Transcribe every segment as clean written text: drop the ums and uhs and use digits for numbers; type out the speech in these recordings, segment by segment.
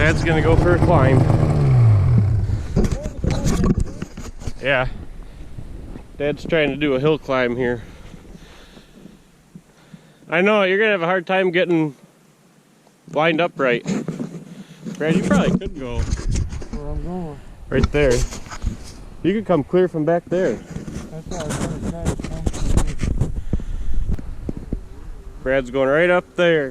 Dad's gonna go for a climb. Yeah. Dad's trying to do a hill climb here. I know, you're gonna have a hard time getting lined up right. Brad, you probably could go. Where I'm going? Right there. You could come clear from back there. That's what I was gonna say. Brad's going right up there.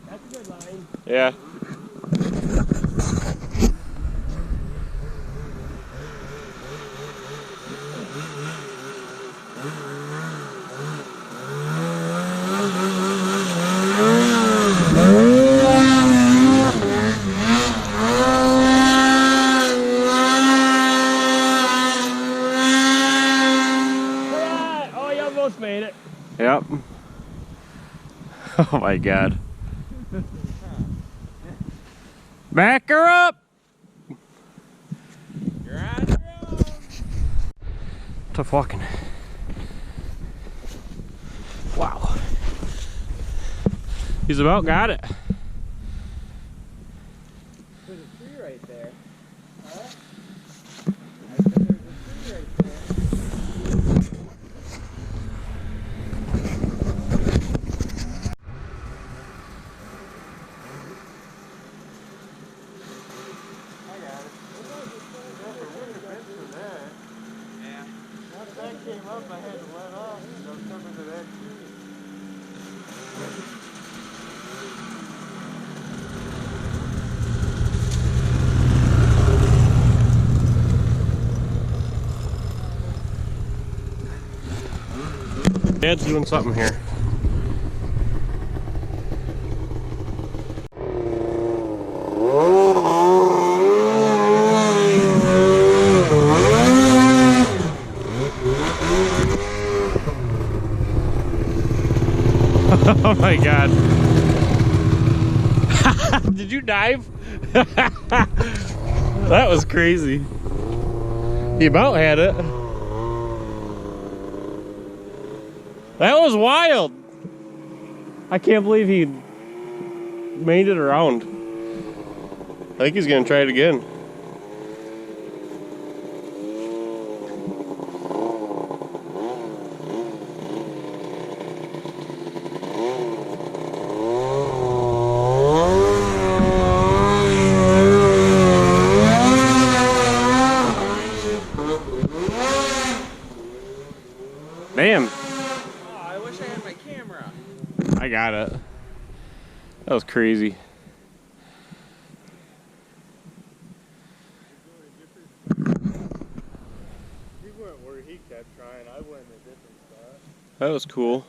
That's a good line. Yeah. Made it. Yep. Oh my God. Back her up. You're on your own. Tough walking. Wow. He's about got it. There's a tree right there. Huh? I said there's a tree right there. Came up, I had to let off and go come into that tree. Dad's doing something here. Oh my God. Did you dive? That was crazy. He about had it. That was wild. I can't believe he made it around. I think he's gonna try it again. Damn. Oh, I wish I had my camera. I got it. That was crazy. He went where he kept trying. I went in a different spot. That was cool.